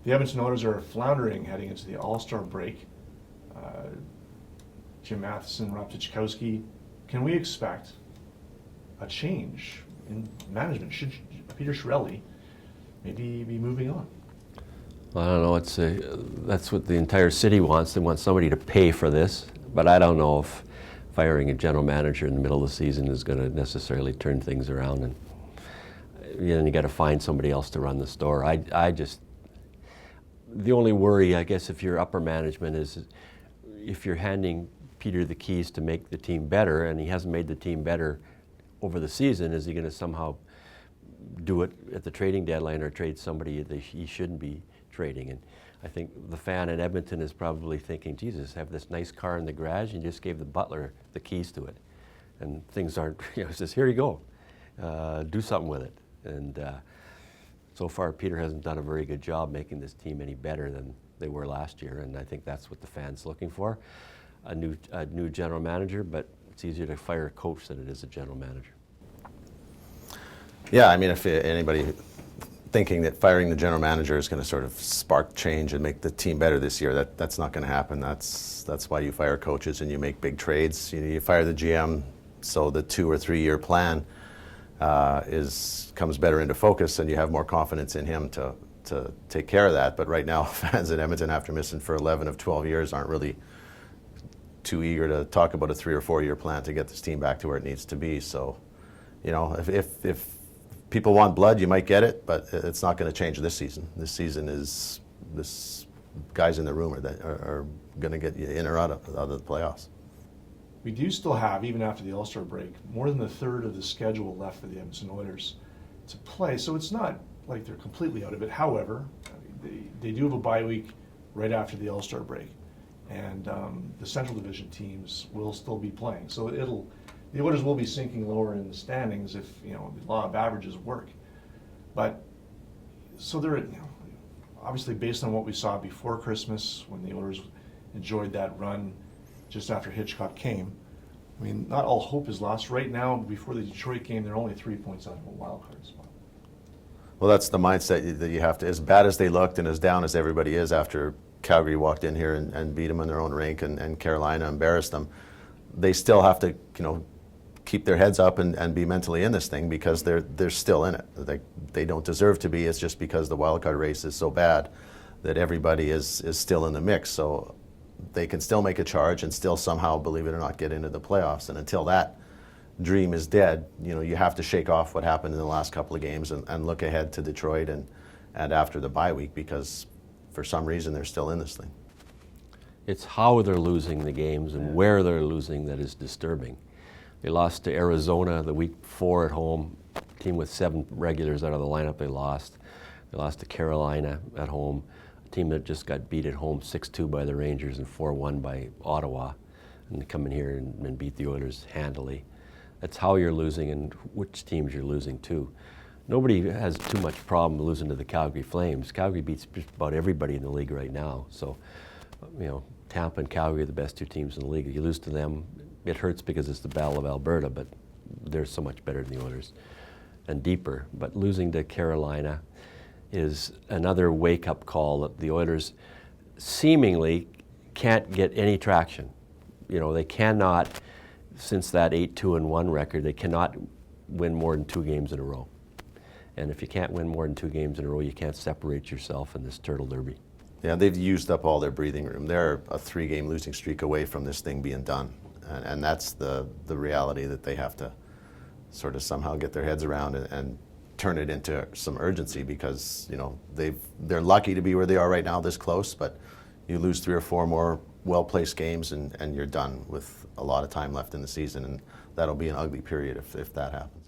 The Edmonton Oilers are floundering heading into the All-Star break. Jim Matheson, Rob Tychkowski. Can we expect a change in management? Should Peter Chiarelli maybe be moving on? Well, I don't know. That's what the entire city wants. They want somebody to pay for this. But I don't know if firing a general manager in the middle of the season is going to necessarily turn things around. And you got to find somebody else to run the store. The only worry, I guess, if you're upper management is if you're handing Peter the keys to make the team better, and he hasn't made the team better over the season, is he going to somehow do it at the trading deadline or trade somebody that he shouldn't be trading? And I think the fan in Edmonton is probably thinking, Jesus, have this nice car in the garage and just gave the butler the keys to it. And things aren't, says, here you go, do something with it. And so far, Peter hasn't done a very good job making this team any better than they were last year, and I think that's what the fans looking for, a new general manager, but it's easier to fire a coach than it is a general manager. Yeah, I mean, if anybody thinking that firing the general manager is going to sort of spark change and make the team better this year, that's not going to happen. That's why you fire coaches and you make big trades. You fire the GM so the 2 or 3 year plan comes better into focus, and you have more confidence in him to take care of that. But right now, fans in Edmonton, after missing for 11 of 12 years, aren't really too eager to talk about a 3 or 4 year plan to get this team back to where it needs to be. So, if people want blood, you might get it, but it's not going to change this season. This season is this guys in the room are going to get you in or out of the playoffs. We do still have, even after the All-Star break, more than a third of the schedule left for the Edmonton Oilers to play. So it's not like they're completely out of it. However, they do have a bye week right after the All-Star break. And the Central Division teams will still be playing. So the Oilers will be sinking lower in the standings if the law of averages work. But so they're obviously based on what we saw before Christmas when the Oilers enjoyed that run just after Hitchcock came. I mean, not all hope is lost. Right now, before the Detroit game, they're only 3 points out of a wild card spot. Well, that's the mindset that you have to. As bad as they looked and as down as everybody is after Calgary walked in here and beat them in their own rink and Carolina embarrassed them, they still have to, keep their heads up and be mentally in this thing because they're still in it. They don't deserve to be. It's just because the wild card race is so bad that everybody is still in the mix. So they can still make a charge and still somehow, believe it or not, get into the playoffs. And until that dream is dead, you have to shake off what happened in the last couple of games and look ahead to Detroit and after the bye week, because for some reason they're still in this thing. It's how they're losing the games and where they're losing that is disturbing. They lost to Arizona the week before at home, team with 7 regulars out of the lineup they lost. They lost to Carolina at home, a team that just got beat at home 6-2 by the Rangers and 4-1 by Ottawa. And they come in here and beat the Oilers handily. That's how you're losing and which teams you're losing to. Nobody has too much problem losing to the Calgary Flames. Calgary beats just about everybody in the league right now. So, Tampa and Calgary are the best 2 teams in the league. You lose to them, it hurts because it's the Battle of Alberta, but they're so much better than the Oilers and deeper. But losing to Carolina is another wake-up call that the Oilers seemingly can't get any traction. They cannot, since that 8-2-1 record, they cannot win more than 2 games in a row. And if you can't win more than 2 games in a row, you can't separate yourself in this Turtle Derby. Yeah, they've used up all their breathing room. They're a 3-game losing streak away from this thing being done. And that's the reality that they have to sort of somehow get their heads around and turn it into some urgency, because they're lucky to be where they are right now, this close, but you lose 3 or 4 more well-placed games and you're done with a lot of time left in the season, and that'll be an ugly period if that happens.